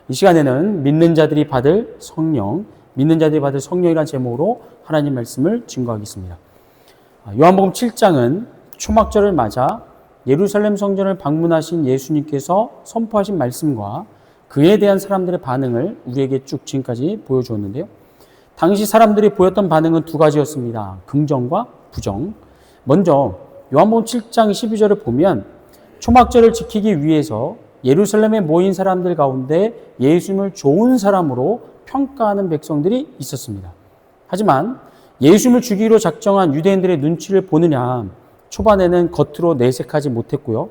이 시간에는 믿는 자들이 받을 성령이라는 제목으로 하나님 말씀을 증거하겠습니다. 요한복음 7장은 초막절을 맞아 예루살렘 성전을 방문하신 예수님께서 선포하신 말씀과 그에 대한 사람들의 반응을 우리에게 쭉 지금까지 보여주었는데요. 당시 사람들이 보였던 반응은 두 가지였습니다. 긍정과 부정. 먼저 요한복음 7장 12절을 보면 초막절을 지키기 위해서 예루살렘에 모인 사람들 가운데 예수님을 좋은 사람으로 평가하는 백성들이 있었습니다. 하지만 예수님을 죽이기로 작정한 유대인들의 눈치를 보느냐, 초반에는 겉으로 내색하지 못했고요.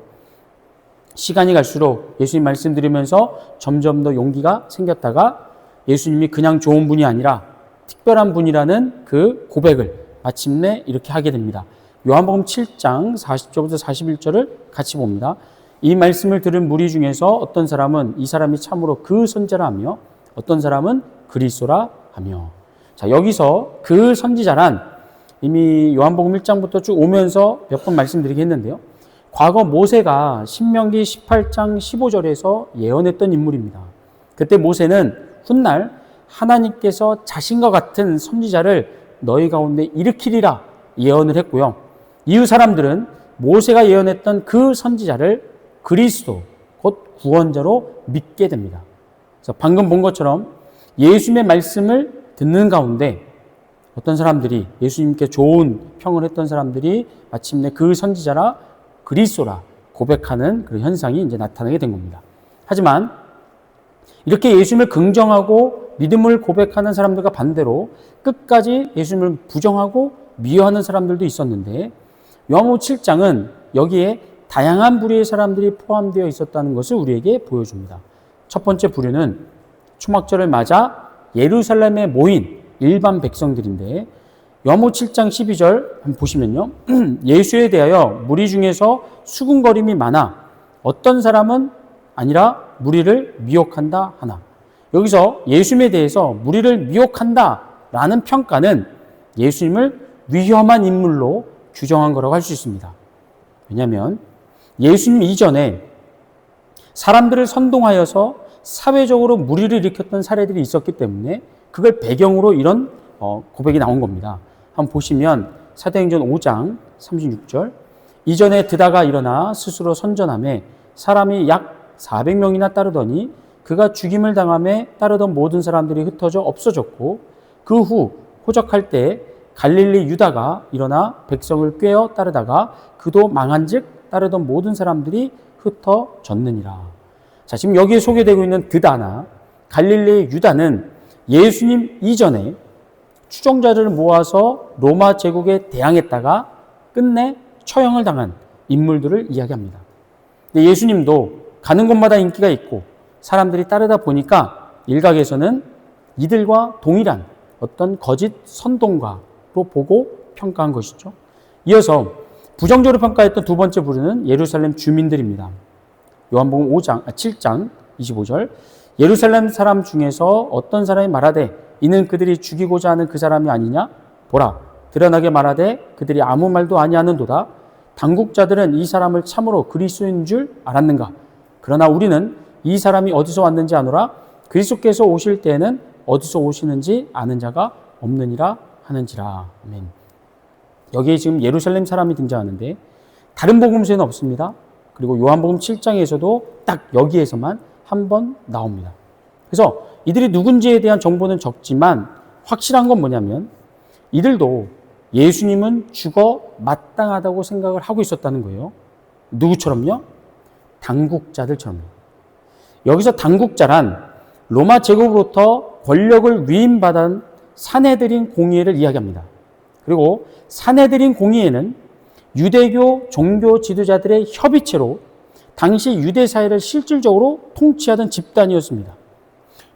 시간이 갈수록 예수님 말씀 들으면서 점점 더 용기가 생겼다가 예수님이 그냥 좋은 분이 아니라 특별한 분이라는 그 고백을 마침내 이렇게 하게 됩니다. 요한복음 7장 40절부터 41절을 같이 봅니다. 이 말씀을 들은 무리 중에서 어떤 사람은 이 사람이 참으로 그 선지자라 하며 어떤 사람은 그리스도라 하며. 자, 여기서 그 선지자란 이미 요한복음 1장부터 쭉 오면서 몇 번 말씀드리겠는데요. 과거 모세가 신명기 18장 15절에서 예언했던 인물입니다. 그때 모세는 훗날 하나님께서 자신과 같은 선지자를 너희 가운데 일으키리라 예언을 했고요. 이후 사람들은 모세가 예언했던 그 선지자를 그리스도, 곧 구원자로 믿게 됩니다. 그래서 방금 본 것처럼 예수님의 말씀을 듣는 가운데 어떤 사람들이 예수님께 좋은 평을 했던 사람들이 마침내 그 선지자라 그리스도라 고백하는 그런 현상이 이제 나타나게 된 겁니다. 하지만 이렇게 예수님을 긍정하고 믿음을 고백하는 사람들과 반대로 끝까지 예수님을 부정하고 미워하는 사람들도 있었는데 요한복음 7장은 여기에 다양한 부류의 사람들이 포함되어 있었다는 것을 우리에게 보여줍니다. 첫 번째 부류는 초막절을 맞아 예루살렘에 모인 일반 백성들인데 요한복음 7장 12절 한번 보시면요. 예수에 대하여 무리 중에서 수군거림이 많아 어떤 사람은 아니라 무리를 미혹한다 하나. 여기서 예수님에 대해서 무리를 미혹한다 라는 평가는 예수님을 위험한 인물로 규정한 거라고 할 수 있습니다. 왜냐하면 예수님 이전에 사람들을 선동하여서 사회적으로 무리를 일으켰던 사례들이 있었기 때문에 그걸 배경으로 이런 고백이 나온 겁니다. 한번 보시면 사도행전 5장 36절 이전에 드다가 일어나 스스로 선전하며 사람이 약 400명이나 따르더니 그가 죽임을 당하며 따르던 모든 사람들이 흩어져 없어졌고 그 후 호적할 때 갈릴리 유다가 일어나 백성을 꿰어 따르다가 그도 망한즉 따르던 모든 사람들이 흩어졌느니라. 자, 지금 여기에 소개되고 있는 드다나 갈릴리 유다는 예수님 이전에 추종자들을 모아서 로마 제국에 대항했다가 끝내 처형을 당한 인물들을 이야기합니다. 근데 예수님도 가는 곳마다 인기가 있고 사람들이 따르다 보니까 일각에서는 이들과 동일한 어떤 거짓 선동가로 보고 평가한 것이죠. 이어서 부정적으로 평가했던 두 번째 부류는 예루살렘 주민들입니다. 요한복음 7장 25절 예루살렘 사람 중에서 어떤 사람이 말하되 이는 그들이 죽이고자 하는 그 사람이 아니냐? 보라, 드러나게 말하되 그들이 아무 말도 아니하는도다. 당국자들은 이 사람을 참으로 그리스도인 줄 알았는가? 그러나 우리는 이 사람이 어디서 왔는지 아노라. 그리스도께서 오실 때에는 어디서 오시는지 아는 자가 없느니라 하는지라. 아멘. 여기에 지금 예루살렘 사람이 등장하는데 다른 복음서에는 없습니다. 그리고 요한복음 7장에서도 딱 여기에서만 한 번 나옵니다. 그래서 이들이 누군지에 대한 정보는 적지만 확실한 건 뭐냐면 이들도 예수님은 죽어 마땅하다고 생각을 하고 있었다는 거예요. 누구처럼요? 당국자들처럼요. 여기서 당국자란 로마 제국으로부터 권력을 위임받은 산헤드린 공의회를 이야기합니다. 그리고 산헤드린 공의회는 유대교 종교 지도자들의 협의체로 당시 유대 사회를 실질적으로 통치하던 집단이었습니다.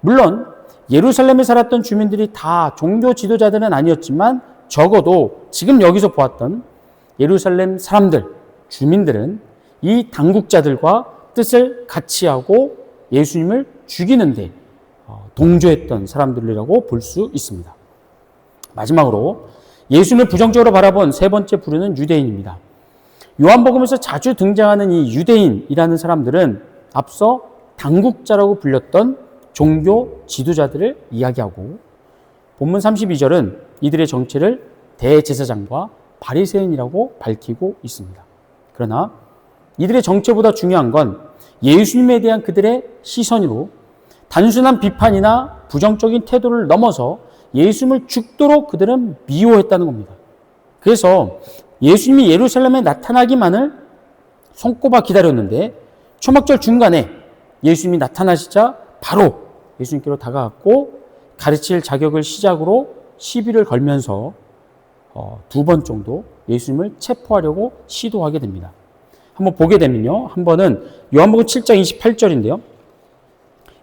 물론 예루살렘에 살았던 주민들이 다 종교 지도자들은 아니었지만 적어도 지금 여기서 보았던 예루살렘 사람들, 주민들은 이 당국자들과 뜻을 같이 하고 예수님을 죽이는데 동조했던 사람들이라고 볼 수 있습니다. 마지막으로 예수님을 부정적으로 바라본 세 번째 부류는 유대인입니다. 요한복음에서 자주 등장하는 이 유대인이라는 사람들은 앞서 당국자라고 불렸던 종교 지도자들을 이야기하고 본문 32절은 이들의 정체를 대제사장과 바리새인이라고 밝히고 있습니다. 그러나 이들의 정체보다 중요한 건 예수님에 대한 그들의 시선으로 단순한 비판이나 부정적인 태도를 넘어서 예수님을 죽도록 그들은 미워했다는 겁니다. 그래서 예수님이 예루살렘에 나타나기만을 손꼽아 기다렸는데 초막절 중간에 예수님이 나타나시자 바로 예수님께로 다가갔고 가르칠 자격을 시작으로 시비를 걸면서 2번 정도 예수님을 체포하려고 시도하게 됩니다. 한번 보게 되면요. 한 번은 요한복음 7장 28절인데요.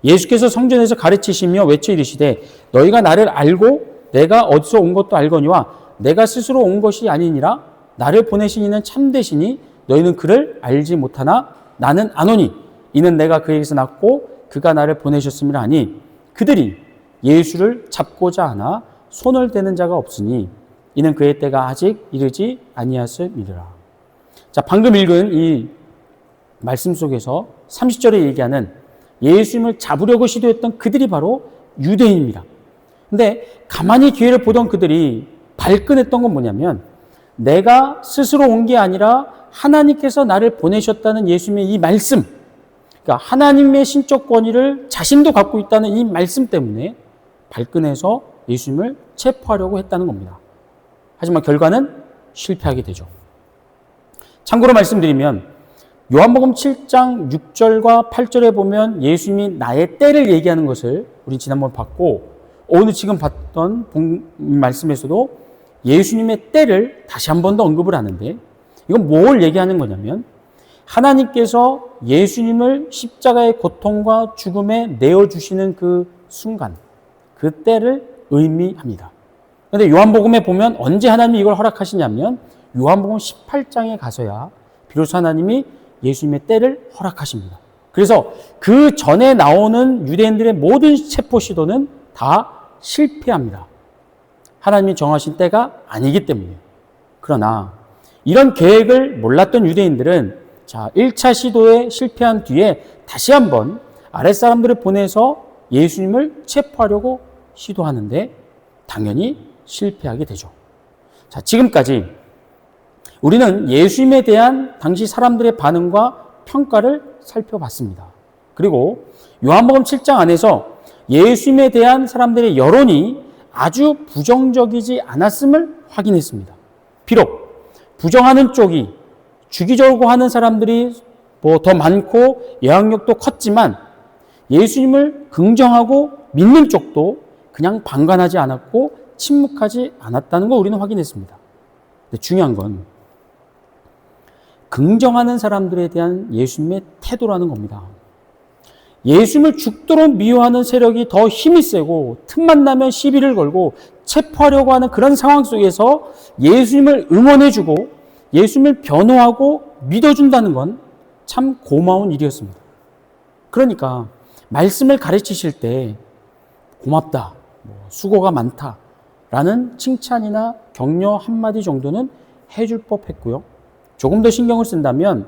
예수께서 성전에서 가르치시며 외쳐 이르시되 너희가 나를 알고 내가 어디서 온 것도 알거니와 내가 스스로 온 것이 아니니라 나를 보내신 이는 참되시니 너희는 그를 알지 못하나 나는 아노니 이는 내가 그에게서 났고 그가 나를 보내셨음이라 하니 그들이 예수를 잡고자 하나 손을 대는 자가 없으니 이는 그의 때가 아직 이르지 아니하였음이라. 자, 방금 읽은 이 말씀 속에서 30절에 얘기하는 예수님을 잡으려고 시도했던 그들이 바로 유대인입니다. 근데 가만히 기회를 보던 그들이 발끈했던 건 뭐냐면 내가 스스로 온 게 아니라 하나님께서 나를 보내셨다는 예수님의 이 말씀, 그러니까 하나님의 신적 권위를 자신도 갖고 있다는 이 말씀 때문에 발끈해서 예수님을 체포하려고 했다는 겁니다. 하지만 결과는 실패하게 되죠. 참고로 말씀드리면 요한복음 7장 6절과 8절에 보면 예수님이 나의 때를 얘기하는 것을 우리 지난번 봤고 오늘 지금 봤던 말씀에서도 예수님의 때를 다시 한 번 더 언급을 하는데 이건 뭘 얘기하는 거냐면 하나님께서 예수님을 십자가의 고통과 죽음에 내어주시는 그 순간, 그 때를 의미합니다. 그런데 요한복음에 보면 언제 하나님이 이걸 허락하시냐면 요한복음 18장에 가서야 비로소 하나님이 예수님의 때를 허락하십니다. 그래서 그 전에 나오는 유대인들의 모든 체포 시도는 다 실패합니다. 하나님이 정하신 때가 아니기 때문에. 그러나 이런 계획을 몰랐던 유대인들은 자, 1차 시도에 실패한 뒤에 다시 한번 아랫사람들을 보내서 예수님을 체포하려고 시도하는데 당연히 실패하게 되죠. 자, 지금까지 우리는 예수님에 대한 당시 사람들의 반응과 평가를 살펴봤습니다. 그리고 요한복음 7장 안에서 예수님에 대한 사람들의 여론이 아주 부정적이지 않았음을 확인했습니다. 비록 부정하는 쪽이 주기적으로 하는 사람들이 더 많고 영향력도 컸지만 예수님을 긍정하고 믿는 쪽도 그냥 방관하지 않았고 침묵하지 않았다는 걸 우리는 확인했습니다. 근데 중요한 건 긍정하는 사람들에 대한 예수님의 태도라는 겁니다. 예수님을 죽도록 미워하는 세력이 더 힘이 세고 틈만 나면 시비를 걸고 체포하려고 하는 그런 상황 속에서 예수님을 응원해주고 예수님을 변호하고 믿어준다는 건 참 고마운 일이었습니다. 그러니까 말씀을 가르치실 때 고맙다, 수고가 많다 라는 칭찬이나 격려 한마디 정도는 해줄 법했고요. 조금 더 신경을 쓴다면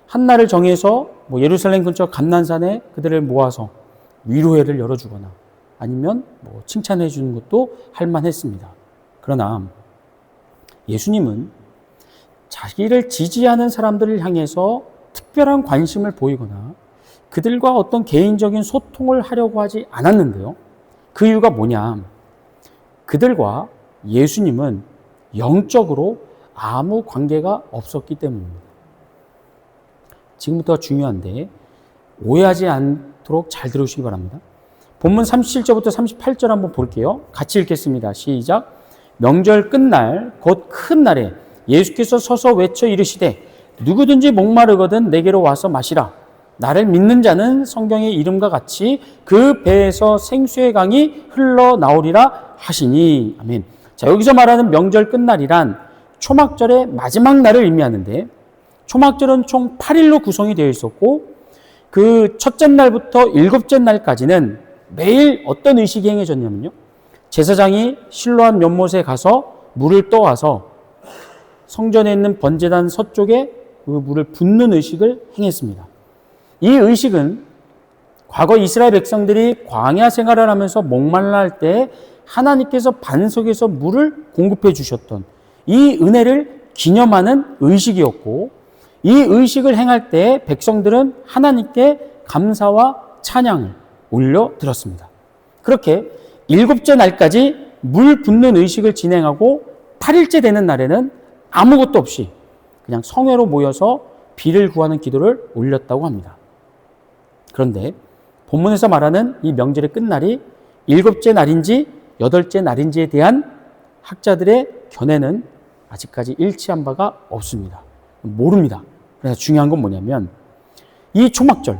한 날을 정해서 예루살렘 근처 감난산에 그들을 모아서 위로회를 열어주거나 아니면 칭찬해 주는 것도 할 만했습니다. 그러나 예수님은 자기를 지지하는 사람들을 향해서 특별한 관심을 보이거나 그들과 어떤 개인적인 소통을 하려고 하지 않았는데요. 그 이유가 뭐냐? 그들과 예수님은 영적으로 아무 관계가 없었기 때문입니다. 지금부터가 중요한데 오해하지 않도록 잘 들으시기 바랍니다. 본문 37절부터 38절 한번 볼게요. 같이 읽겠습니다. 시작. 명절 끝날 곧 큰 날에 예수께서 서서 외쳐 이르시되 누구든지 목마르거든 내게로 와서 마시라. 나를 믿는 자는 성경의 이름과 같이 그 배에서 생수의 강이 흘러나오리라 하시니. 아멘. 자, 여기서 말하는 명절 끝날이란 초막절의 마지막 날을 의미하는데 초막절은 총 8일로 구성이 되어 있었고 그 첫째 날부터 일곱째 날까지는 매일 어떤 의식이 행해졌냐면요. 제사장이 실로암 연못에 가서 물을 떠와서 성전에 있는 번제단 서쪽에 그 물을 붓는 의식을 행했습니다. 이 의식은 과거 이스라엘 백성들이 광야 생활을 하면서 목말라 할 때 하나님께서 반석에서 물을 공급해 주셨던 이 은혜를 기념하는 의식이었고, 이 의식을 행할 때 백성들은 하나님께 감사와 찬양을 올려드렸습니다. 그렇게 7째 날까지 물 붓는 의식을 진행하고 8일째 되는 날에는 아무것도 없이 그냥 성회로 모여서 비를 구하는 기도를 올렸다고 합니다. 그런데 본문에서 말하는 이 명절의 끝날이 7째 날인지 8째 날인지에 대한 학자들의 견해는 아직까지 일치한 바가 없습니다. 모릅니다. 그래서 중요한 건 뭐냐면 이 초막절,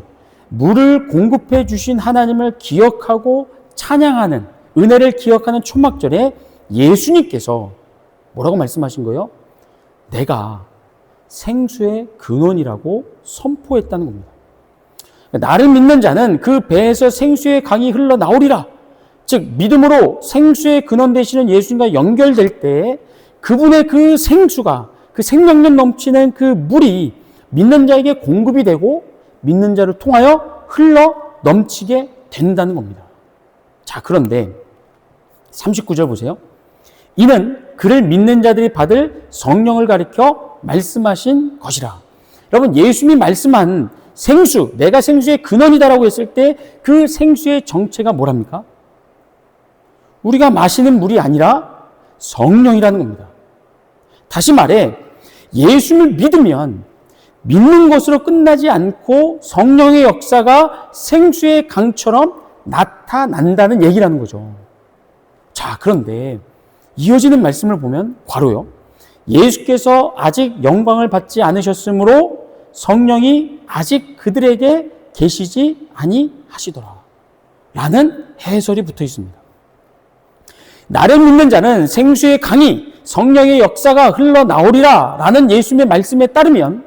물을 공급해 주신 하나님을 기억하고 찬양하는, 은혜를 기억하는 초막절에 예수님께서 뭐라고 말씀하신 거예요? 내가 생수의 근원이라고 선포했다는 겁니다. 나를 믿는 자는 그 배에서 생수의 강이 흘러나오리라. 즉 믿음으로 생수의 근원 되시는 예수님과 연결될 때 그분의 그 생수가, 그 생명력 넘치는 그 물이 믿는 자에게 공급이 되고 믿는 자를 통하여 흘러 넘치게 된다는 겁니다. 자, 그런데 39절 보세요. 이는 그를 믿는 자들이 받을 성령을 가리켜 말씀하신 것이라. 여러분, 예수님이 말씀한 생수, 내가 생수의 근원이다라고 했을 때 그 생수의 정체가 뭐랍니까? 우리가 마시는 물이 아니라 성령이라는 겁니다. 다시 말해 예수님을 믿으면 믿는 것으로 끝나지 않고 성령의 역사가 생수의 강처럼 나타난다는 얘기라는 거죠. 자, 그런데 이어지는 말씀을 보면 괄호요. 예수께서 아직 영광을 받지 않으셨으므로 성령이 아직 그들에게 계시지 아니하시더라 라는 해설이 붙어 있습니다. 나를 믿는 자는 생수의 강이, 성령의 역사가 흘러나오리라 라는 예수님의 말씀에 따르면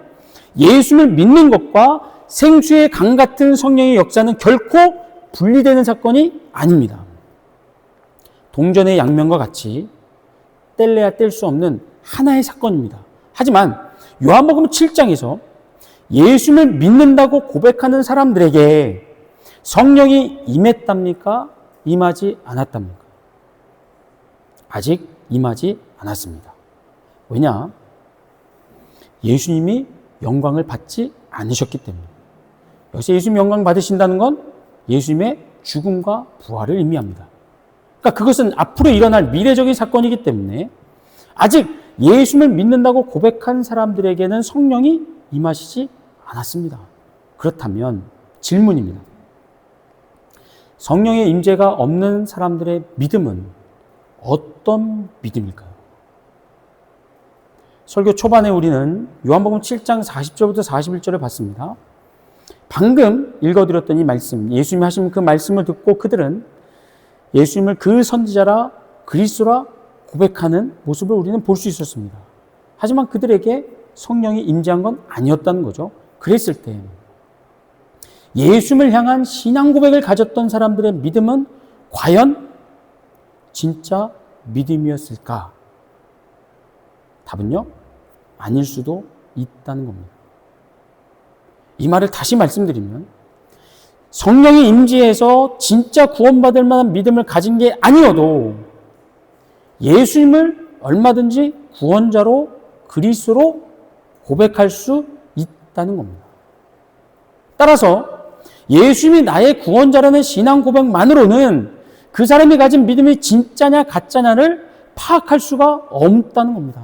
예수님을 믿는 것과 생수의 강 같은 성령의 역사는 결코 분리되는 사건이 아닙니다. 동전의 양면과 같이 뗄래야 뗄 수 없는 하나의 사건입니다. 하지만 요한복음 7장에서 예수님을 믿는다고 고백하는 사람들에게 성령이 임했답니까? 임하지 않았답니까? 아직 임하지 않았습니다. 왜냐? 예수님이 영광을 받지 않으셨기 때문에. 여기서 예수님 영광 받으신다는 건 예수님의 죽음과 부활을 의미합니다. 그러니까 그것은 앞으로 일어날 미래적인 사건이기 때문에 아직 예수님을 믿는다고 고백한 사람들에게는 성령이 임하시지 않았습니다. 그렇다면 질문입니다. 성령의 임재가 없는 사람들의 믿음은 어떤 믿음일까요? 설교 초반에 우리는 요한복음 7장 40절부터 41절을 봤습니다. 방금 읽어드렸던 이 말씀, 예수님이 하신 그 말씀을 듣고 그들은 예수님을 그 선지자라 그리스도라 고백하는 모습을 우리는 볼 수 있었습니다. 하지만 그들에게 성령이 임재한 건 아니었다는 거죠. 그랬을 때 예수님을 향한 신앙 고백을 가졌던 사람들의 믿음은 과연 진짜 믿음이었을까? 답은요, 아닐 수도 있다는 겁니다. 이 말을 다시 말씀드리면 성령이 임재해서 진짜 구원받을 만한 믿음을 가진 게 아니어도 예수님을 얼마든지 구원자로 그리스도로 고백할 수 있다는 겁니다. 따라서 예수님이 나의 구원자라는 신앙 고백만으로는 그 사람이 가진 믿음이 진짜냐 가짜냐를 파악할 수가 없다는 겁니다.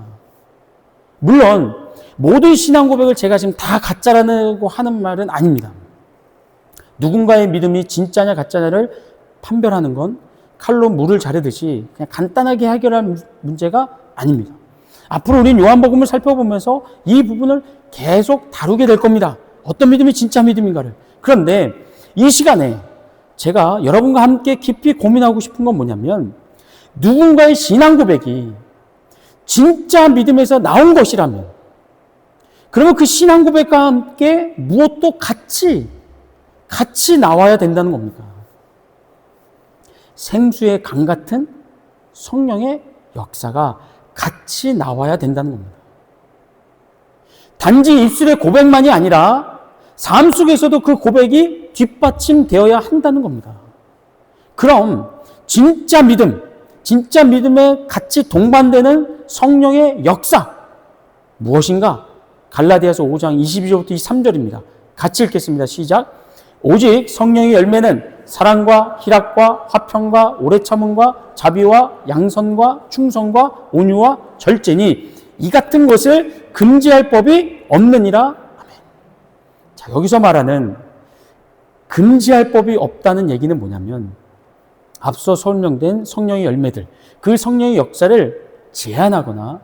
물론 모든 신앙 고백을 제가 지금 다 가짜라고 하는 말은 아닙니다. 누군가의 믿음이 진짜냐 가짜냐를 판별하는 건 칼로 물을 자르듯이 그냥 간단하게 해결할 문제가 아닙니다. 앞으로 우리는 요한복음을 살펴보면서 이 부분을 계속 다루게 될 겁니다. 어떤 믿음이 진짜 믿음인가를. 그런데 이 시간에 제가 여러분과 함께 깊이 고민하고 싶은 건 뭐냐면 누군가의 신앙 고백이 진짜 믿음에서 나온 것이라면 그러면 그 신앙 고백과 함께 무엇도 같이 나와야 된다는 겁니다. 생수의 강 같은 성령의 역사가 같이 나와야 된다는 겁니다. 단지 입술의 고백만이 아니라 삶 속에서도 그 고백이 뒷받침되어야 한다는 겁니다. 그럼 진짜 믿음, 진짜 믿음에 같이 동반되는 성령의 역사 무엇인가? 갈라디아서 5장 22절부터 23절입니다. 같이 읽겠습니다. 시작. 오직 성령의 열매는 사랑과 희락과 화평과 오래 참음과 자비와 양선과 충성과 온유와 절제니 이 같은 것을 금지할 법이 없느니라. 아멘. 자, 여기서 말하는 금지할 법이 없다는 얘기는 뭐냐면 앞서 설명된 성령의 열매들, 그 성령의 역사를 제한하거나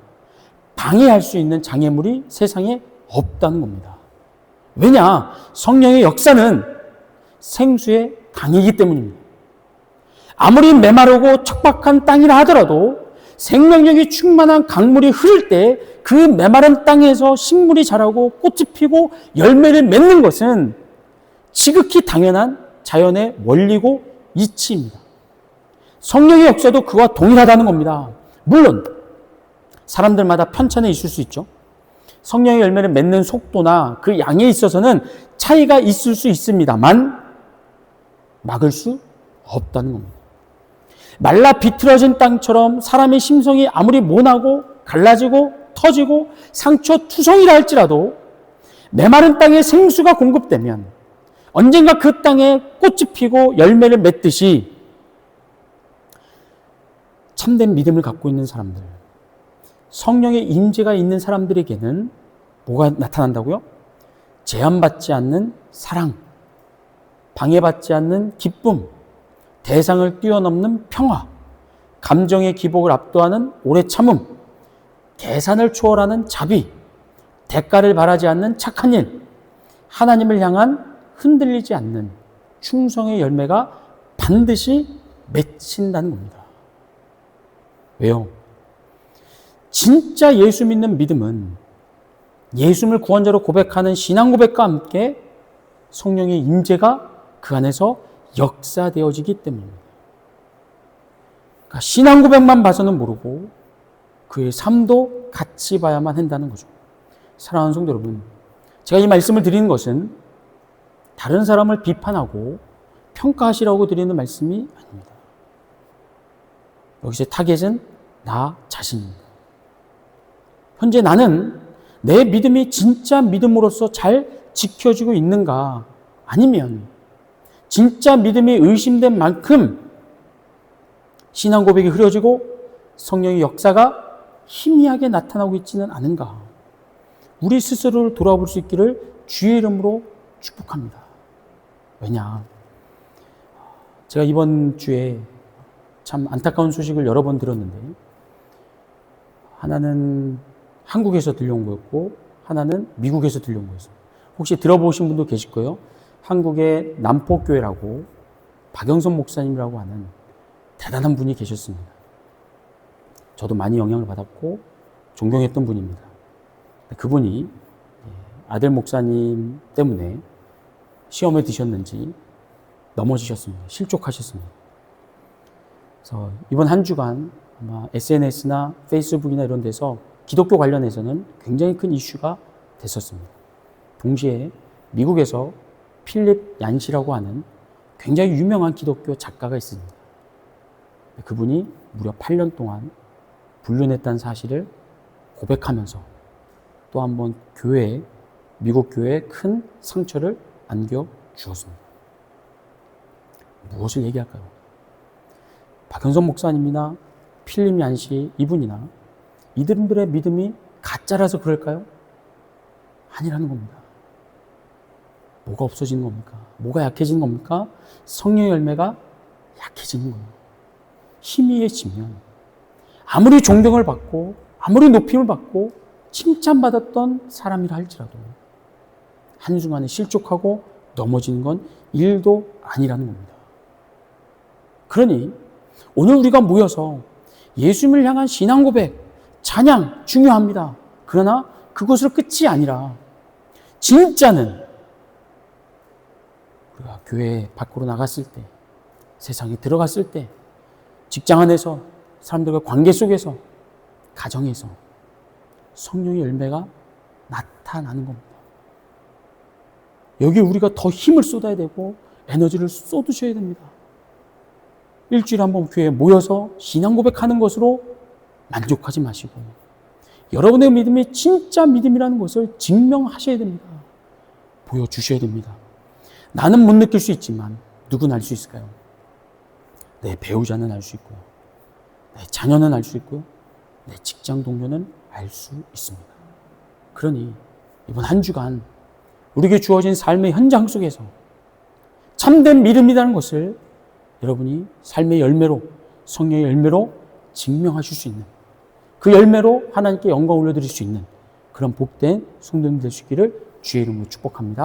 방해할 수 있는 장애물이 세상에 없다는 겁니다. 왜냐? 성령의 역사는 생수의 강이기 때문입니다. 아무리 메마르고 척박한 땅이라 하더라도 생명력이 충만한 강물이 흐를 때 그 메마른 땅에서 식물이 자라고 꽃이 피고 열매를 맺는 것은 지극히 당연한 자연의 원리고 이치입니다. 성령의 역사도 그와 동일하다는 겁니다. 물론 사람들마다 편차는 있을 수 있죠. 성령의 열매를 맺는 속도나 그 양에 있어서는 차이가 있을 수 있습니다만 막을 수 없다는 겁니다. 말라 비틀어진 땅처럼 사람의 심성이 아무리 모나고 갈라지고 터지고 상처 투성이라 할지라도 메마른 땅에 생수가 공급되면 언젠가 그 땅에 꽃이 피고 열매를 맺듯이 참된 믿음을 갖고 있는 사람들, 성령의 임재가 있는 사람들에게는 뭐가 나타난다고요? 제한받지 않는 사랑, 방해받지 않는 기쁨, 대상을 뛰어넘는 평화, 감정의 기복을 압도하는 오래 참음, 계산을 초월하는 자비, 대가를 바라지 않는 착한 일, 하나님을 향한 흔들리지 않는 충성의 열매가 반드시 맺힌다는 겁니다. 왜요? 진짜 예수 믿는 믿음은 예수님을 구원자로 고백하는 신앙 고백과 함께 성령의 임재가 그 안에서 역사되어지기 때문입니다. 그러니까 신앙 고백만 봐서는 모르고 그의 삶도 같이 봐야만 한다는 거죠. 사랑하는 성도 여러분, 제가 이 말씀을 드리는 것은 다른 사람을 비판하고 평가하시라고 드리는 말씀이 아닙니다. 여기서 타겟은 나 자신입니다. 현재 나는 내 믿음이 진짜 믿음으로서 잘 지켜지고 있는가? 아니면 진짜 믿음이 의심된 만큼 신앙 고백이 흐려지고 성령의 역사가 희미하게 나타나고 있지는 않은가? 우리 스스로를 돌아볼 수 있기를 주의 이름으로 축복합니다. 왜냐? 제가 이번 주에 참 안타까운 소식을 여러 번 들었는데 하나는 한국에서 들려온 거였고 하나는 미국에서 들려온 거였어요. 혹시 들어보신 분도 계실 거예요. 한국의 남포교회라고 박영선 목사님이라고 하는 대단한 분이 계셨습니다. 저도 많이 영향을 받았고 존경했던 분입니다. 그분이 아들 목사님 때문에 시험에 드셨는지 넘어지셨습니다. 실족하셨습니다. 그래서 이번 한 주간 아마 SNS나 페이스북이나 이런 데서 기독교 관련해서는 굉장히 큰 이슈가 됐었습니다. 동시에 미국에서 필립 얀시라고 하는 굉장히 유명한 기독교 작가가 있습니다. 그분이 무려 8년 동안 불륜했다는 사실을 고백하면서 또 한 번 교회에, 미국 교회에 큰 상처를 안겨주었습니다. 무엇을 얘기할까요? 박현선 목사님이나 필립 얀시 이분이나 이들의 믿음이 가짜라서 그럴까요? 아니라는 겁니다. 뭐가 없어지는 겁니까? 뭐가 약해지는 겁니까? 성령의 열매가 약해지는 거예요. 희미해지면 아무리 존경을 받고 아무리 높임을 받고 칭찬받았던 사람이라 할지라도 한순간에 실족하고 넘어지는 건 일도 아니라는 겁니다. 그러니 오늘 우리가 모여서 예수님을 향한 신앙 고백, 찬양 중요합니다. 그러나 그것으로 끝이 아니라 진짜는 우리가 교회 밖으로 나갔을 때, 세상에 들어갔을 때, 직장 안에서 사람들과 관계 속에서, 가정에서 성령의 열매가 나타나는 겁니다. 여기에 우리가 더 힘을 쏟아야 되고 에너지를 쏟으셔야 됩니다. 일주일에 한 번 교회에 모여서 신앙 고백하는 것으로 만족하지 마시고 여러분의 믿음이 진짜 믿음이라는 것을 증명하셔야 됩니다. 보여주셔야 됩니다. 나는 못 느낄 수 있지만 누구는 알 수 있을까요? 내 배우자는 알 수 있고요. 내 자녀는 알 수 있고요. 내 직장 동료는 알 수 있습니다. 그러니 이번 한 주간 우리에게 주어진 삶의 현장 속에서 참된 믿음이라는 것을 여러분이 삶의 열매로, 성령의 열매로 증명하실 수 있는, 그 열매로 하나님께 영광 올려드릴 수 있는 그런 복된 성도님 되시기를 주의 이름으로 축복합니다.